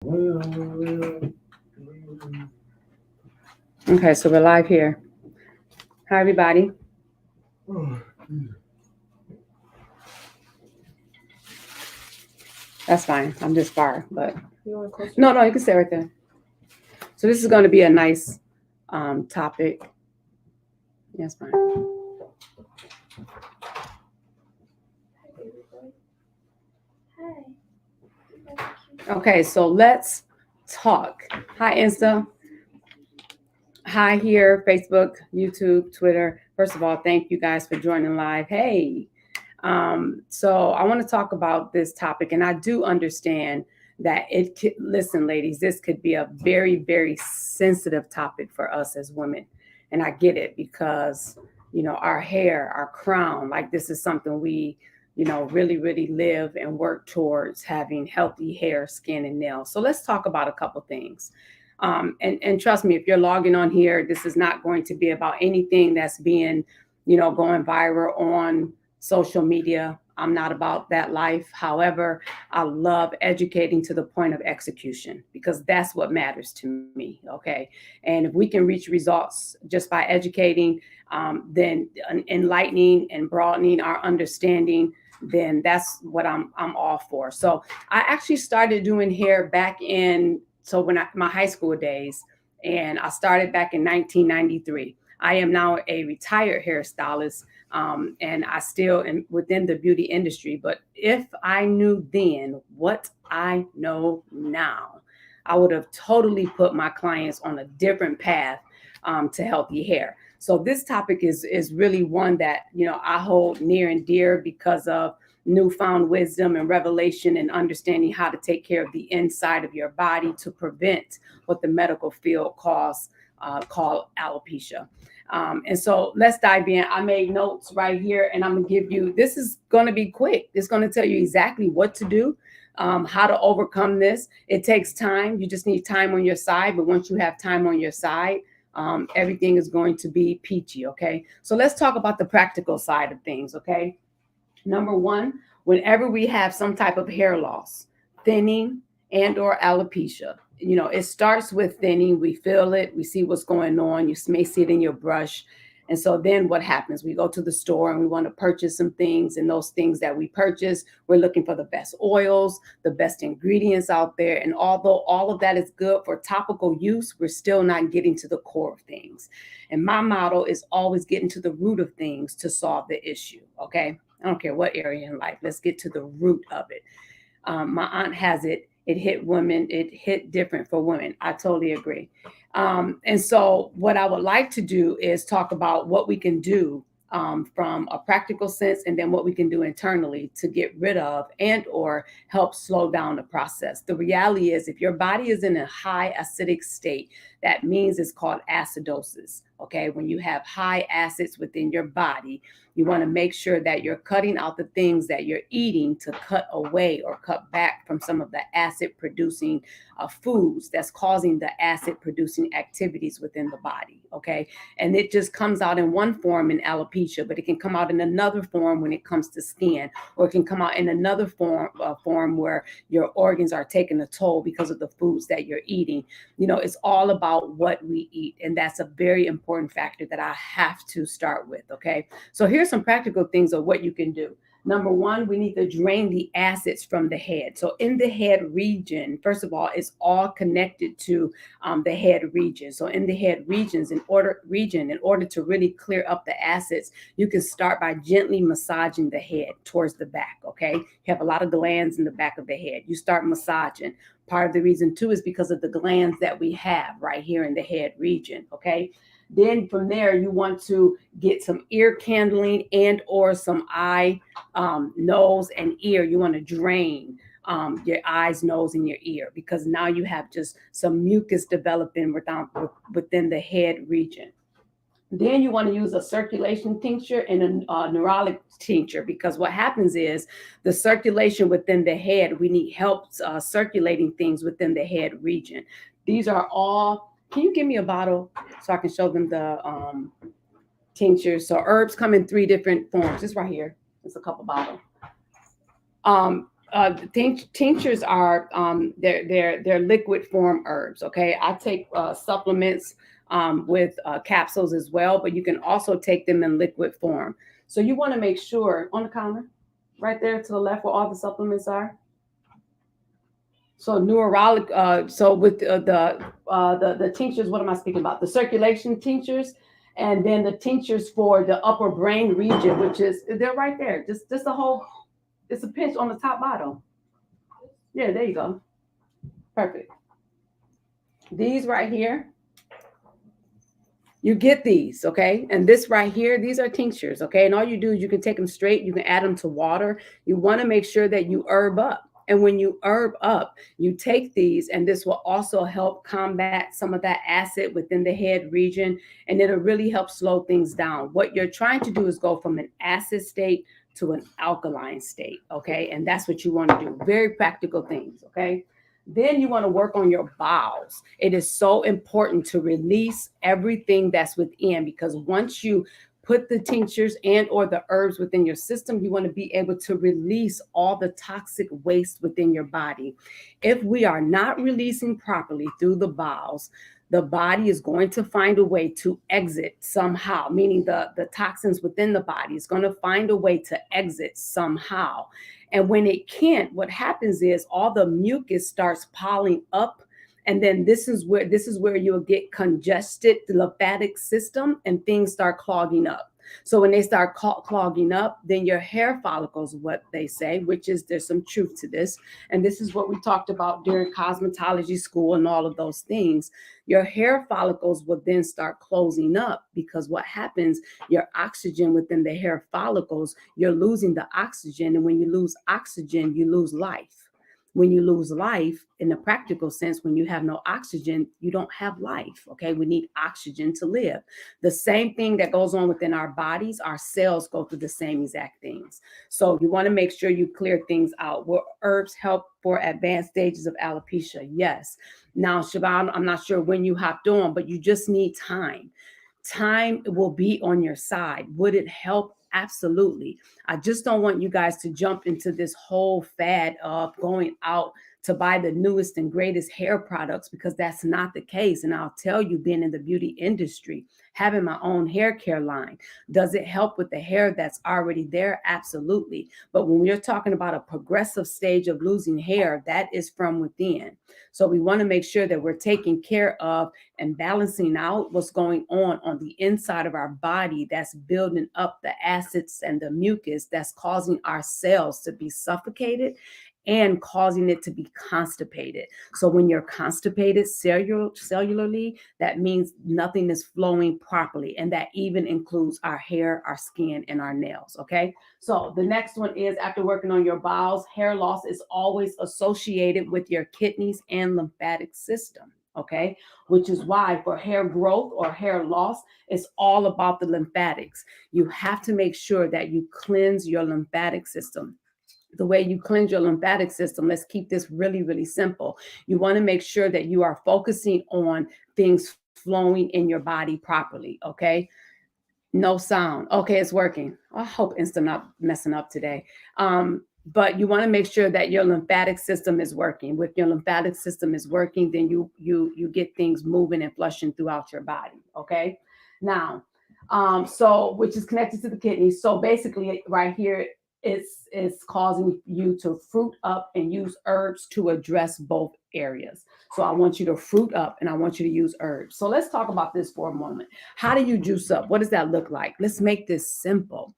Okay, so we're live here. Hi, everybody. That's fine. I'm just far, but no, you can stay right there. So this is going to be a nice topic. That's fine. Okay, so let's talk. Hi, Insta. Hi here, Facebook, YouTube, Twitter. First of all, thank you guys for joining live. Hey, so I want to talk about this topic, and I do understand that listen, ladies, this could be a very, very sensitive topic for us as women. And I get it because, our hair, our crown, like this is something we, really, really live and work towards having healthy hair, skin, and nails. So let's talk about a couple things. And trust me, if you're logging on here, this is not going to be about anything that's being, going viral on social media. I'm not about that life. However, I love educating to the point of execution because that's what matters to me. Okay. And if we can reach results just by educating, then enlightening and broadening our understanding, then that's what I'm all for. So I actually started doing hair back in my high school days, and I started back in 1993. I am now a retired hairstylist, and I still am within the beauty industry. But if I knew then what I know now, I would have totally put my clients on a different path to healthy hair. So this topic is really one that I hold near and dear because of newfound wisdom and revelation and understanding how to take care of the inside of your body to prevent what the medical field called alopecia. And so let's dive in. I made notes right here, and I'm gonna give you. This is gonna be quick. It's gonna tell you exactly what to do, how to overcome this. It takes time. You just need time on your side. But once you have time on your side, everything is going to be peachy. Okay. So let's talk about the practical side of things. Okay. Number one, whenever we have some type of hair loss, thinning and or alopecia, it starts with thinning. We feel it. We see what's going on. You may see it in your brush. And so then what happens? We go to the store and we want to purchase some things. And those things that we purchase, we're looking for the best oils, the best ingredients out there. And although all of that is good for topical use, we're still not getting to the core of things. And my motto is always getting to the root of things to solve the issue. Okay. I don't care what area in life. Let's get to the root of it. My aunt has it. It hit women. It hit different for women. I totally agree. And so what I would like to do is talk about what we can do from a practical sense, and then what we can do internally to get rid of and or help slow down the process. The reality is if your body is in a high acidic state, that means it's called acidosis. Okay. When you have high acids within your body, you want to make sure that you're cutting out the things that you're eating to cut away or cut back from some of the acid producing foods that's causing the acid producing activities within the body. Okay. And it just comes out in one form in alopecia, but it can come out in another form when it comes to skin, or it can come out in another form where your organs are taking a toll because of the foods that you're eating. It's all about what we eat. And that's a very important factor that I have to start with. Okay. So here's some practical things of what you can do. Number one, we need to drain the acids from the head. So in the head region, first of all, it's all connected to the head region. So in the head regions, in order to really clear up the acids, you can start by gently massaging the head towards the back. Okay, you have a lot of glands in the back of the head. You start massaging. Part of the reason too is because of the glands that we have right here in the head region. Okay. Then from there, you want to get some ear candling and or some eye, nose, and ear. You want to drain your eyes, nose, and your ear, because now you have just some mucus developing within the head region. Then you want to use a circulation tincture and a neurolic tincture, because what happens is the circulation within the head, we need help circulating things within the head region. These are all, can you give me a bottle so I can show them the tinctures? So herbs come in 3 different forms. This right here is a couple bottle. Tinctures are they're liquid form herbs. Okay, I take supplements with capsules as well, but you can also take them in liquid form. So you want to make sure on the counter, right there to the left where all the supplements are. So neurologic. So with the tinctures, what am I speaking about? The circulation tinctures, and then the tinctures for the upper brain region, which is they're right there. Just a whole. It's a pinch on the top bottle. Yeah, there you go. Perfect. These right here, you get these, okay? And this right here, these are tinctures, okay? And all you do is you can take them straight, you can add them to water. You want to make sure that you herb up. And when you herb up, you take these, and this will also help combat some of that acid within the head region, and it'll really help slow things down. What you're trying to do is go from an acid state to an alkaline state, okay? And that's what you want to do. Very practical things, okay? Then you want to work on your bowels. It is so important to release everything that's within, because once you put the tinctures and or the herbs within your system, you want to be able to release all the toxic waste within your body. If we are not releasing properly through the body is going to find a way to exit somehow, meaning the toxins within the body is going to find a way to exit somehow. And when it can't, what happens is all the mucus starts piling up. And then this is where you'll get congested lymphatic system and things start clogging up. So when they start clogging up, then your hair follicles, what they say, which is there's some truth to this. And this is what we talked about during cosmetology school and all of those things. Your hair follicles will then start closing up, because what happens, your oxygen within the hair follicles, you're losing the oxygen. And when you lose oxygen, you lose life. When you lose life, in a practical sense, when you have no oxygen, you don't have life. Okay, we need oxygen to live. The same thing that goes on within our bodies, our cells go through the same exact things. So you want to make sure you clear things out. Will herbs help for advanced stages of alopecia? Yes. Now, Siobhan, I'm not sure when you hopped on, but you just need time. Time will be on your side. Would it help? Absolutely. I just don't want you guys to jump into this whole fad of going out to buy the newest and greatest hair products, because that's not the case. And I'll tell you, being in the beauty industry, having my own hair care line, does it help with the hair that's already there? Absolutely. But when we're talking about a progressive stage of losing hair, that is from within. So we want to make sure that we're taking care of and balancing out what's going on the inside of our body, that's building up the acids and the mucus that's causing our cells to be suffocated and causing it to be constipated. So when you're constipated cellularly, that means nothing is flowing properly. And that even includes our hair, our skin, and our nails. Okay. So the next one is, after working on your bowels, hair loss is always associated with your kidneys and lymphatic system. Okay. Which is why for hair growth or hair loss, it's all about the lymphatics. You have to make sure that you cleanse your lymphatic system. The way you cleanse your lymphatic system, let's keep this really, really simple. You want to make sure that you are focusing on things flowing in your body properly. Okay. No sound. Okay, it's working. I hope Insta not messing up today. But you want to make sure that your lymphatic system is working. If your lymphatic system is working, then you get things moving and flushing throughout your body. Okay. Now, so which is connected to the kidneys. So basically, right here, it's causing you to fruit up and use herbs to address both areas. So I want you to fruit up and I want you to use herbs. So let's talk about this for a moment. How do you juice up? What does that look like? Let's make this simple.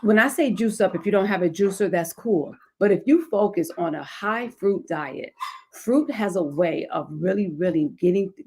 When I say juice up, if you don't have a juicer, that's cool. But if you focus on a high fruit diet, fruit has a way of really, really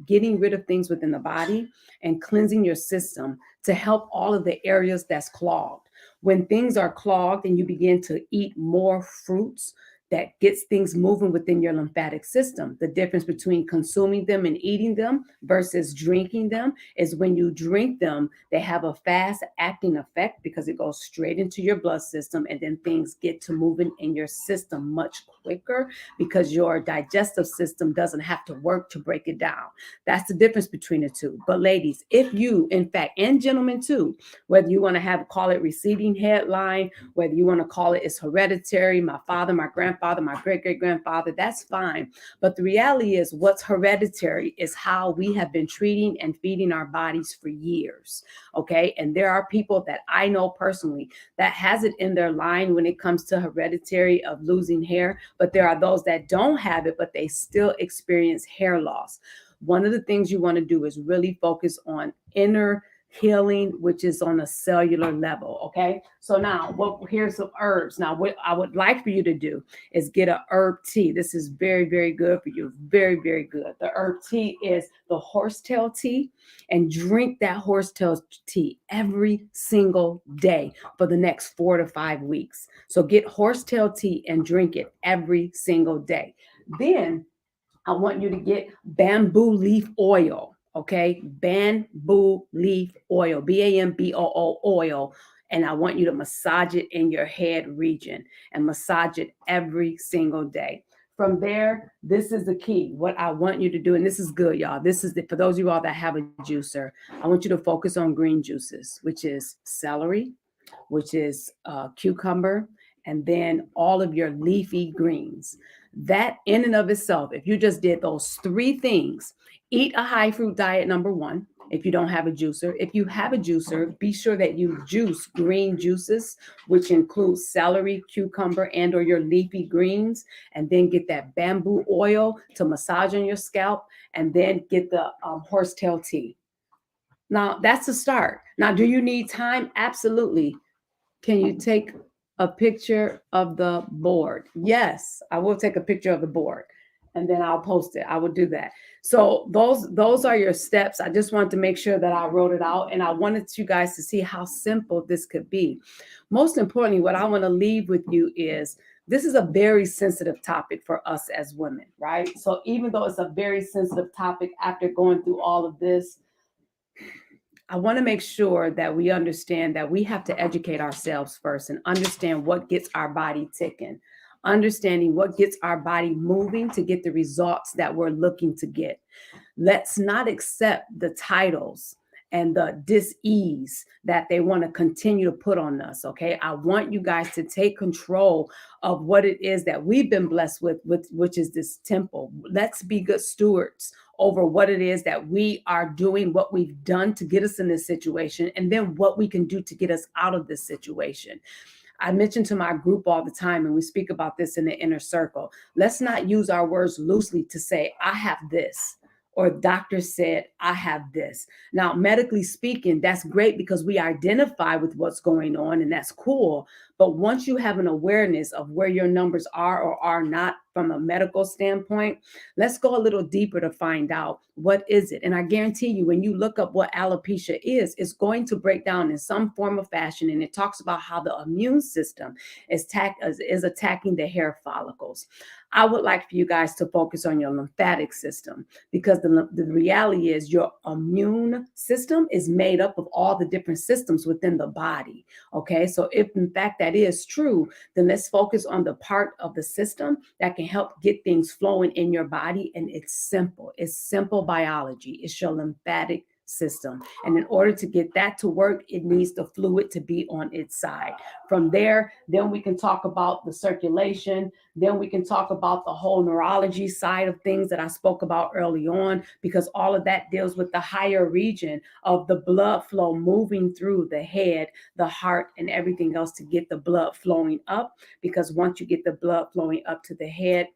getting rid of things within the body and cleansing your system to help all of the areas that's clogged. When things are clogged and you begin to eat more fruits, that gets things moving within your lymphatic system. The difference between consuming them and eating them versus drinking them is when you drink them, they have a fast acting effect because it goes straight into your blood system, and then things get to moving in your system much quicker because your digestive system doesn't have to work to break it down. That's the difference between the two. But ladies, if you, in fact, and gentlemen too, whether you want to call it receding hairline, whether you want to call it it's hereditary, my father, my grandfather, my great-great-grandfather, that's fine. But the reality is what's hereditary is how we have been treating and feeding our bodies for years. Okay. And there are people that I know personally that has it in their line when it comes to hereditary of losing hair, but there are those that don't have it, but they still experience hair loss. One of the things you want to do is really focus on inner healing, which is on a cellular level. Okay. So now here's some herbs. Now, what I would like for you to do is get a herb tea. This is very, very good for you. Very, very good. The herb tea is the horsetail tea, and drink that horsetail tea every single day for the next 4 to 5 weeks. So get horsetail tea and drink it every single day. Then I want you to get bamboo leaf oil. Okay, bamboo leaf oil, BAMBOO oil, and I want you to massage it in your head region and massage it every single day. From there, this is the key. What I want you to do, and this is good, y'all. This is for those of you all that have a juicer. I want you to focus on green juices, which is celery, which is cucumber, and then all of your leafy greens. That in and of itself, if you just did those 3 things, eat a high fruit diet, number 1, if you don't have a juicer. If you have a juicer, be sure that you juice green juices, which includes celery, cucumber, and or your leafy greens, and then get that bamboo oil to massage on your scalp, and then get the horsetail tea. Now, that's a start. Now, do you need time? Absolutely. Can you take a picture of the board? Yes, I will take a picture of the board and then I'll post it. I will do that. So those are your steps. I just wanted to make sure that I wrote it out, and I wanted you guys to see how simple this could be. Most importantly, what I want to leave with you is this is a very sensitive topic for us as women, right? So even though it's a very sensitive topic, after going through all of this, I want to make sure that we understand that we have to educate ourselves first and understand what gets our body ticking, understanding what gets our body moving to get the results that we're looking to get. Let's not accept the titles and the dis-ease that they want to continue to put on us. Okay. I want you guys to take control of what it is that we've been blessed with, which is this temple. Let's be good stewards over what it is that we are doing, what we've done to get us in this situation, and then what we can do to get us out of this situation. I mention to my group all the time, and we speak about this in the inner circle. Let's not use our words loosely to say, I have this, or doctor said, I have this. Now, medically speaking, that's great because we identify with what's going on, and that's cool. But once you have an awareness of where your numbers are or are not from a medical standpoint, let's go a little deeper to find out what is it. And I guarantee you, when you look up what alopecia is, it's going to break down in some form of fashion. And it talks about how the immune system is attacking the hair follicles. I would like for you guys to focus on your lymphatic system, because the reality is your immune system is made up of all the different systems within the body. Okay, so if in fact that is true, then let's focus on the part of the system that can help get things flowing in your body. And it's simple. It's simple biology. It's your lymphatic system. And in order to get that to work, it needs the fluid to be on its side. From there, then we can talk about the circulation. Then we can talk about the whole neurology side of things that I spoke about early on, because all of that deals with the higher region of the blood flow moving through the head, the heart, and everything else to get the blood flowing up. Because once you get the blood flowing up to the head,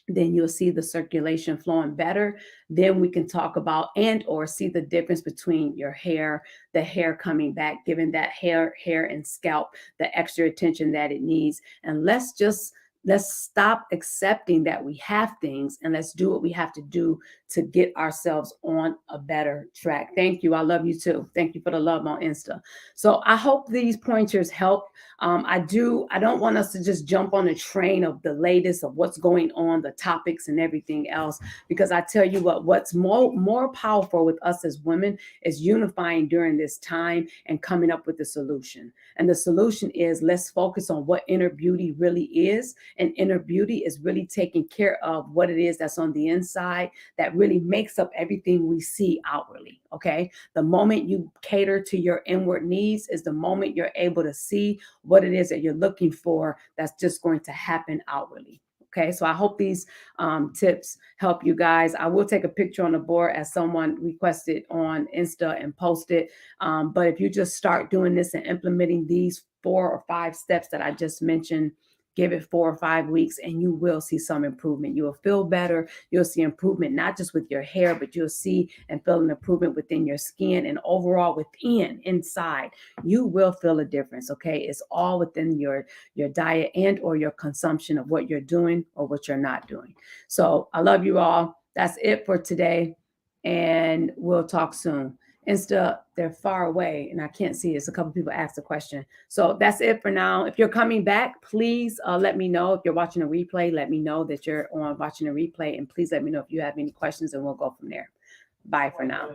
then you'll see the circulation flowing better. Then we can talk about and or see the difference between your hair, the hair coming back, giving that hair and scalp the extra attention that it needs. And let's just let's stop accepting that we have things, and let's do what we have to do to get ourselves on a better track. Thank you. I love you too. Thank you for the love on Insta. So I hope these pointers help. I don't want us to just jump on the train of the latest of what's going on, the topics and everything else, because I tell you what's more powerful with us as women is unifying during this time and coming up with a solution. And the solution is, let's focus on what inner beauty really is. And inner beauty is really taking care of what it is that's on the inside that really makes up everything we see outwardly. Okay. The moment you cater to your inward needs is the moment you're able to see what it is that you're looking for that's just going to happen outwardly. Okay, so I hope these tips help you guys. I will take a picture on the board as someone requested on Insta and post it. But if you just start doing this and implementing these 4 or 5 steps that I just mentioned, give it 4 or 5 weeks and you will see some improvement. You will feel better. You'll see improvement, not just with your hair, but you'll see and feel an improvement within your skin and overall inside. You will feel a difference. Okay. It's all within your diet and or your consumption of what you're doing or what you're not doing. So I love you all. That's it for today. And we'll talk soon. Insta, they're far away and I can't see it. So a couple people asked a question. So that's it for now. If you're coming back, please let me know. If you're watching a replay, let me know that you're on watching a replay. And please let me know if you have any questions and we'll go from there. Bye for now.